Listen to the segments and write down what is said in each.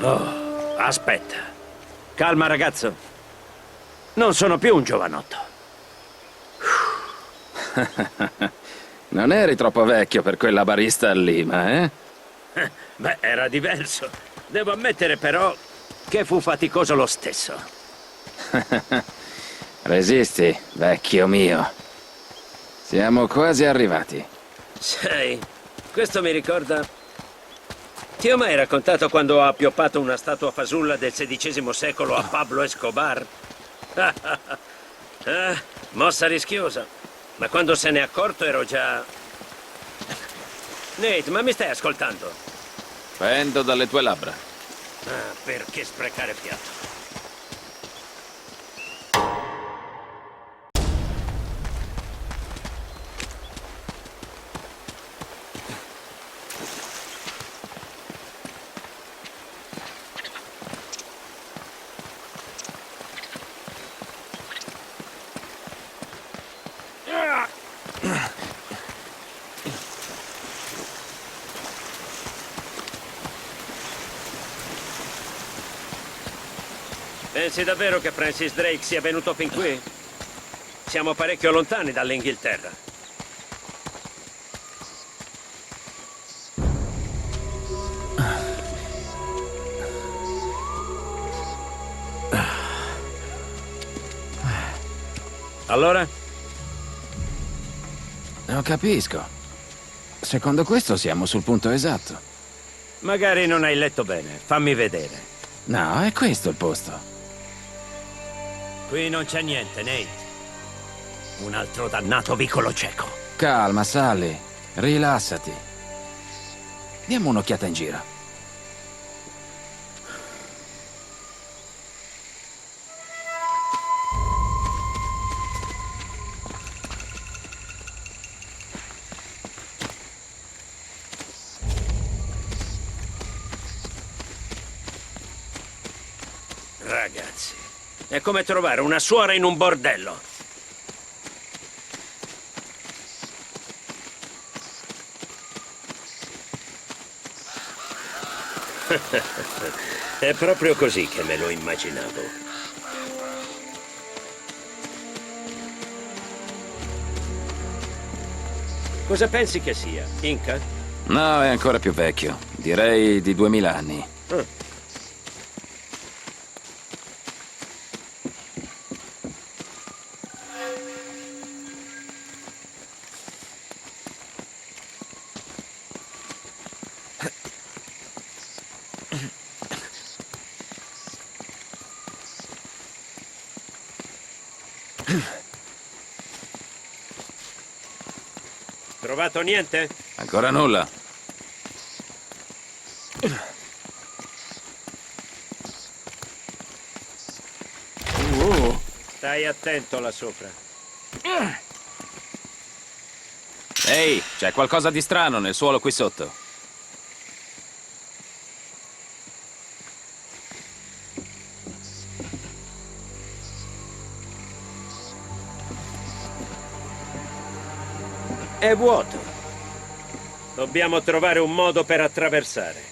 Oh, aspetta. Calma, ragazzo. Non sono più un giovanotto. Non eri troppo vecchio per quella barista a Lima, eh? Beh, era diverso. Devo ammettere, però, che fu faticoso lo stesso. Resisti, vecchio mio. Siamo quasi arrivati. Sai, questo mi ricorda... Ti ho mai raccontato quando ho appioppato una statua fasulla del XVI secolo a Pablo Escobar? Mossa rischiosa. Ma quando se n'è accorto ero già... Nate, ma mi stai ascoltando? Pendo dalle tue labbra. Perché sprecare fiato? Pensi davvero che Francis Drake sia venuto fin qui? Siamo parecchio lontani dall'Inghilterra. Allora? Non capisco. Secondo questo siamo sul punto esatto. Magari non hai letto bene. Fammi vedere. No, è questo il posto. Qui non c'è niente, Nate. Un altro dannato vicolo cieco. Calma, Sally. Rilassati. Diamo un'occhiata in giro. Ragazzi, è come trovare una suora in un bordello. È proprio così che me lo immaginavo. Cosa pensi che sia? Inca? No, è ancora più vecchio. Direi di 2000 anni. Trovato niente? Ancora nulla. Stai attento là sopra. Ehi, c'è qualcosa di strano nel suolo qui sotto. È vuoto. Dobbiamo trovare un modo per attraversare.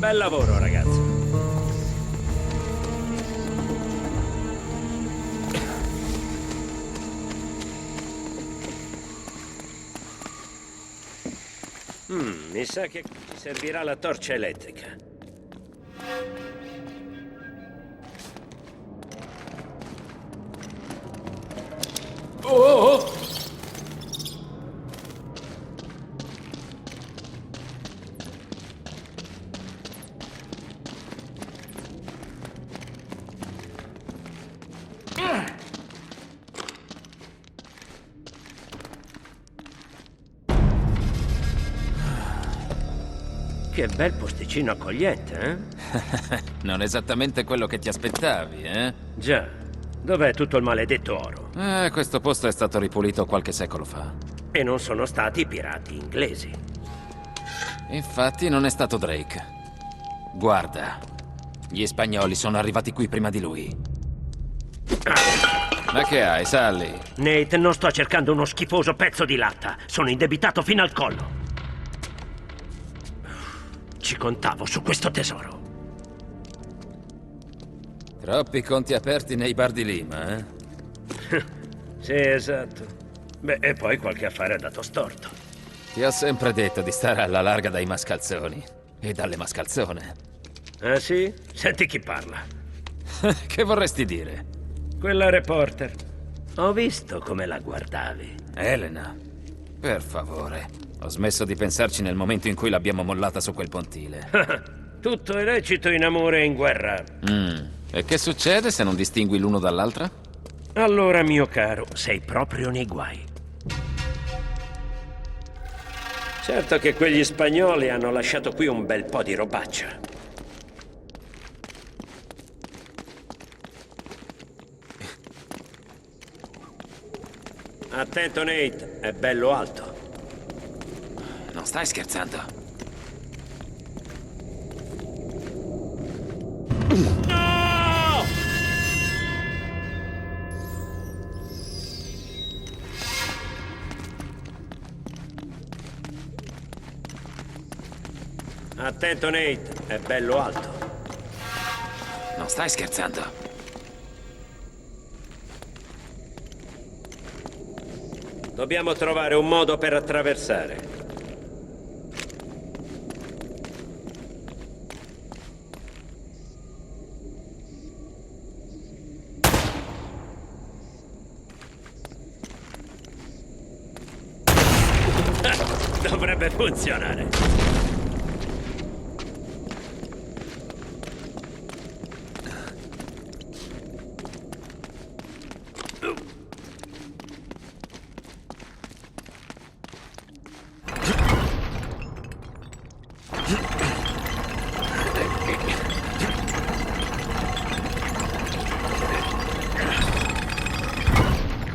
Bel lavoro, ragazzo. Mi sa che ci servirà la torcia elettrica. Oh! Che bel posticino accogliente, eh? Non esattamente quello che ti aspettavi, eh? Già. Dov'è tutto il maledetto oro? Questo posto è stato ripulito qualche secolo fa. E non sono stati i pirati inglesi. Infatti non è stato Drake. Guarda, gli spagnoli sono arrivati qui prima di lui. Ma che hai, Sully? Nate, non sto cercando uno schifoso pezzo di latta. Sono indebitato fino al collo. Ci contavo su questo tesoro. Troppi conti aperti nei bar di Lima, eh? Sì, esatto. Beh, e poi qualche affare ha dato storto. Ti ho sempre detto di stare alla larga dai mascalzoni. E dalle mascalzone. Ah sì? Senti chi parla. Che vorresti dire? Quella reporter. Ho visto come la guardavi. Elena, per favore. Ho smesso di pensarci nel momento in cui l'abbiamo mollata su quel pontile. Tutto è lecito in amore e in guerra. E che succede se non distingui l'uno dall'altra? Allora, mio caro, sei proprio nei guai. Certo che quegli spagnoli hanno lasciato qui un bel po' di robaccia. Attento, Nate, è bello alto. Non stai scherzando? No! Attento, Nate, è bello alto. Non stai scherzando? Dobbiamo trovare un modo per attraversare. Dovrebbe funzionare.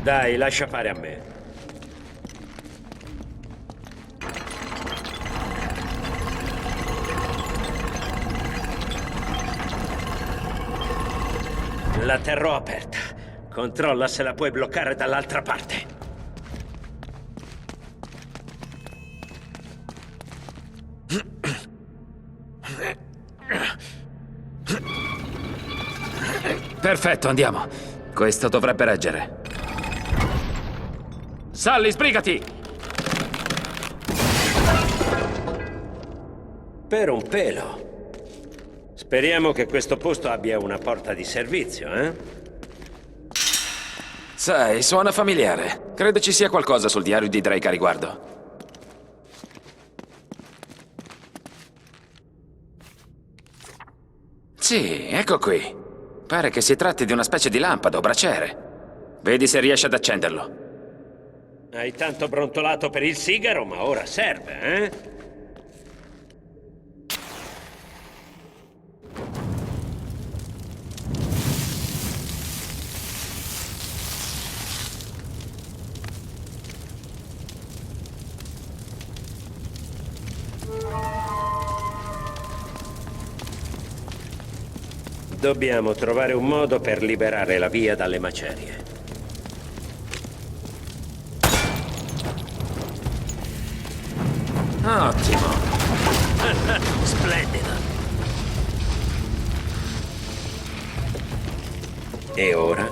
Dai, lascia fare a me. La terrò aperta. Controlla se la puoi bloccare dall'altra parte. Perfetto, andiamo. Questo dovrebbe reggere. Sully, sbrigati! Per un pelo. Speriamo che questo posto abbia una porta di servizio, eh? Sai, suona familiare. Credo ci sia qualcosa sul diario di Drake a riguardo. Sì, ecco qui. Pare che si tratti di una specie di lampada o braciere. Vedi se riesci ad accenderlo. Hai tanto brontolato per il sigaro, ma ora serve, eh? Dobbiamo trovare un modo per liberare la via dalle macerie. Ottimo. Splendido. E ora